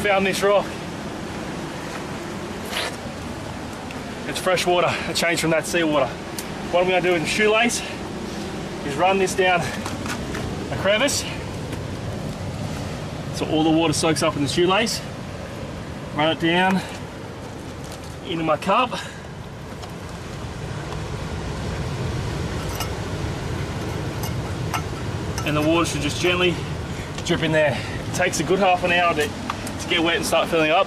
found this rock. It's fresh water, a change from that seawater. What I'm going to do with the shoelace is run this down a crevice so all the water soaks up in the shoelace. Run it down into my cup. And the water should just gently drip in there. It takes a good half an hour to get wet and start filling up.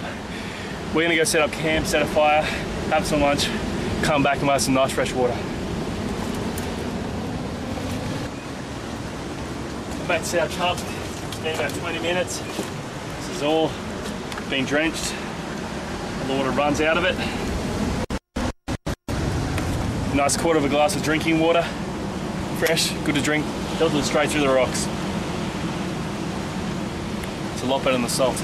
We're gonna go set up camp, set a fire, have some lunch, come back and we'll have some nice fresh water. I'm back to set our cup. It's been about 20 minutes. This is all been drenched. The water runs out of it. A nice quarter of a glass of drinking water. Fresh, good to drink. Filtered straight through the rocks. It's a lot better than the salt.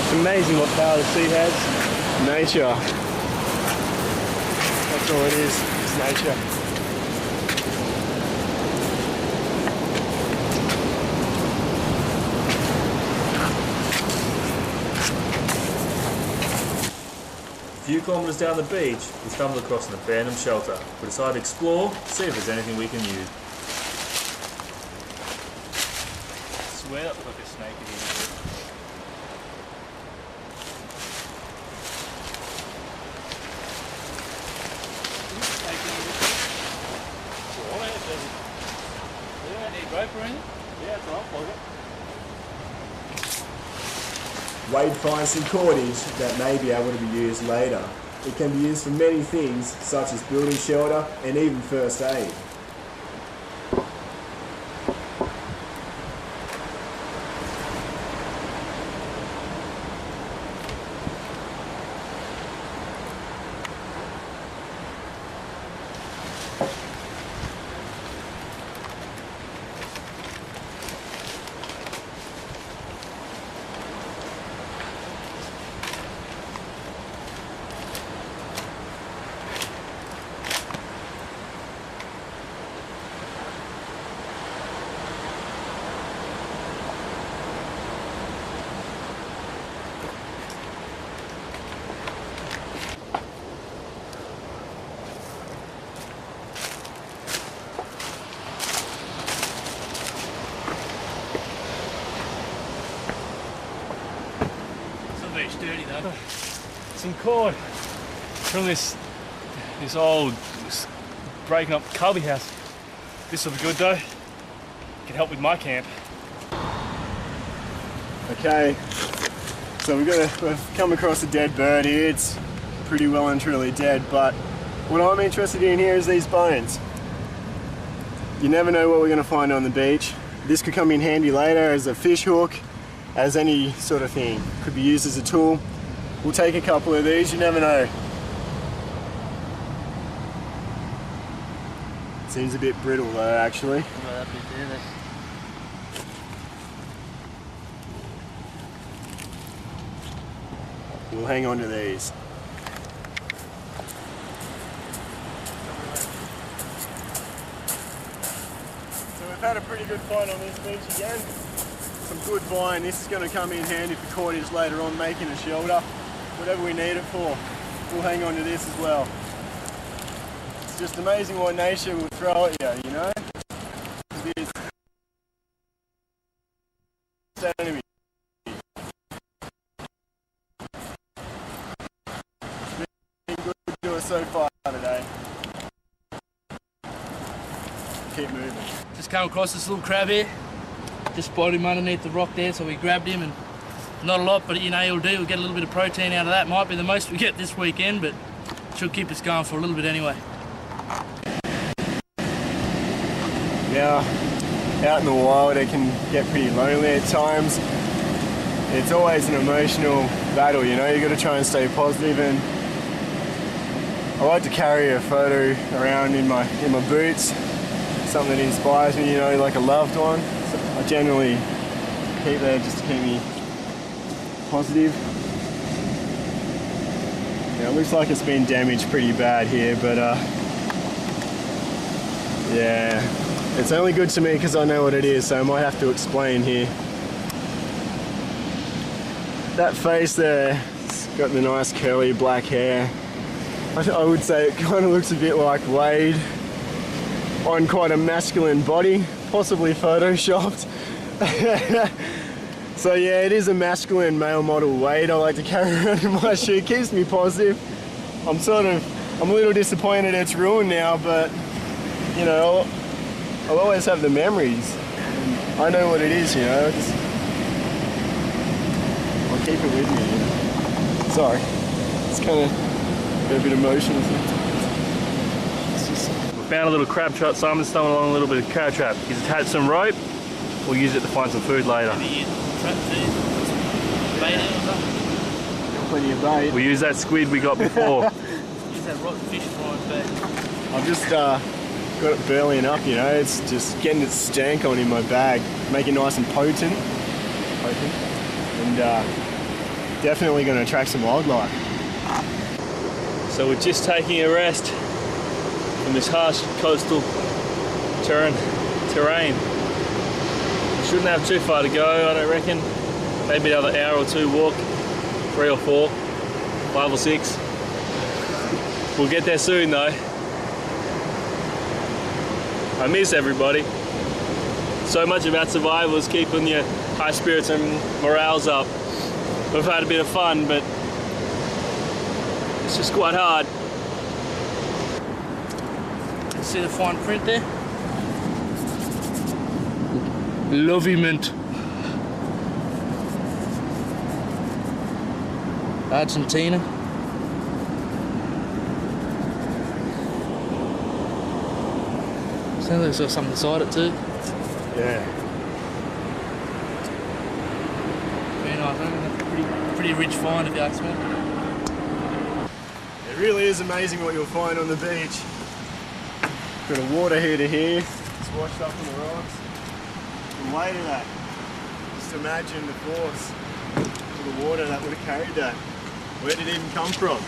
It's amazing what power the sea has. Nature. That's all it is. It's nature. A few kilometres down the beach, we stumbled across an abandoned shelter. We decided to explore, see if there's anything we can use. I swear that looked like a snake in here. Yeah, it's alright, plug it. Wade finds some cordage that may be able to be used later. It can be used for many things, such as building shelter and even first aid. Dirty though. Some cord from this old breaking up cubby house. This will be good though. Can help with my camp. Okay, so we've come across a dead bird here. It's pretty well and truly dead, but what I'm interested in here is these bones. You never know what we're going to find on the beach. This could come in handy later as a fish hook, as any sort of thing. Could be used as a tool. We'll take a couple of these, you never know. Seems a bit brittle though, actually. We'll hang on to these. So we've had a pretty good find on this beach again. Some good vine. This is going to come in handy for cordage later on, making a shelter. Whatever we need it for, we'll hang on to this as well. It's just amazing what nature will throw at you, you know? It's enemy. It's been good to us so far today. Keep Just came across this little crab here. Just spotted him underneath the rock there, so we grabbed him and Not a lot, but you know, it'll do. We'll get a little bit of protein out of that. Might be the most we get this weekend, but should keep us going for a little bit anyway. Now, out in the wild it can get pretty lonely at times. It's always an emotional battle, you know, you got to try and stay positive, and I like to carry a photo around in my boots, something that inspires me, you know, like a loved one. So I generally keep there just to keep me positive. Yeah, it looks like it's been damaged pretty bad here, but yeah, it's only good to me because I know what it is, so I might have to explain here. That face there, it's got the nice curly black hair. I would say it kind of looks a bit like Wade on quite a masculine body, possibly photoshopped. So yeah, it is a masculine male model Wade I like to carry around in my shoe. It keeps me positive. I'm a little disappointed it's ruined now, but you know, I'll always have the memories. I know what it is, you know. I'll keep it with me. You know? Sorry, it's kind of a bit emotional. We found a little crab trap. Simon's throwing along a little bit of crab trap. He's attached some rope. We'll use it to find some food later. Plenty of bait. We'll use that squid we got before. Use that rotten fish frying bag. I've just got it burling up, you know. It's just getting its stank on in my bag, make it nice and potent. And definitely going to attract some wildlife. So we're just taking a rest from this harsh coastal terrain. We shouldn't have too far to go, I don't reckon. Maybe another hour or two walk, 3 or 4, 5 or 6. We'll get there soon though. I miss everybody. So much about survival is keeping your high spirits and morales up. We've had a bit of fun, but it's just quite hard. See the fine print there? Lovement. Argentina. Sounds like it's got something inside it too. Yeah. Very nice, huh? Pretty rich find if you ask me. It really is amazing what you'll find on the beach. Got a water heater here, it's washed up on the rocks. And wait at that. Just imagine the force of the water that would have carried that. Where did it even come from?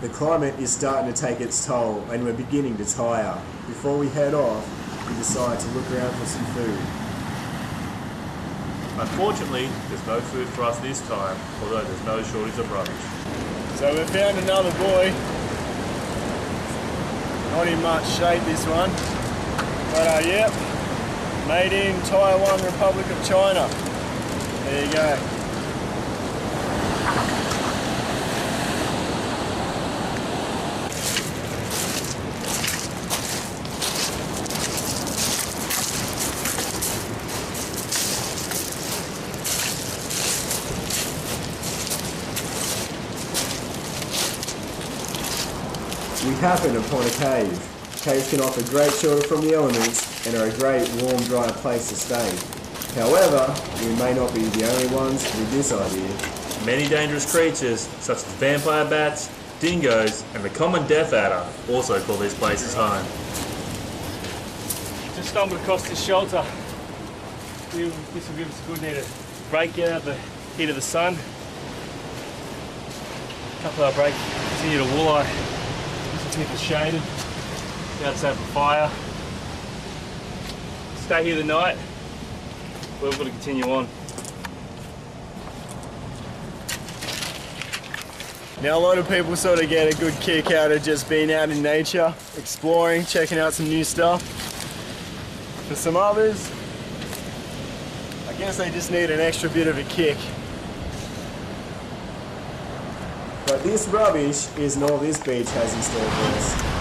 The climate is starting to take its toll and we're beginning to tire. Before we head off, we decide to look around for some food. Unfortunately, there's no food for us this time, although there's no shortage of rubbish. So we found another buoy. Not in much shape, this one. But yep, made in Taiwan, Republic of China. There you go. We happen upon a cave. Caves can offer great shelter from the elements and are a great warm, dry place to stay. However, we may not be the only ones with this idea. Many dangerous creatures, such as vampire bats, dingoes, and the common death adder, also call these places home. Just stumbled across this shelter. This will give us a good need to break out the heat of the sun. A couple of breaks, continue to walleye. Keep it shaded. Be able to have a fire. Stay here the night. We've got to continue on. Now a lot of people sort of get a good kick out of just being out in nature, exploring, checking out some new stuff. For some others, I guess they just need an extra bit of a kick. But this rubbish is all this beach has in store for us.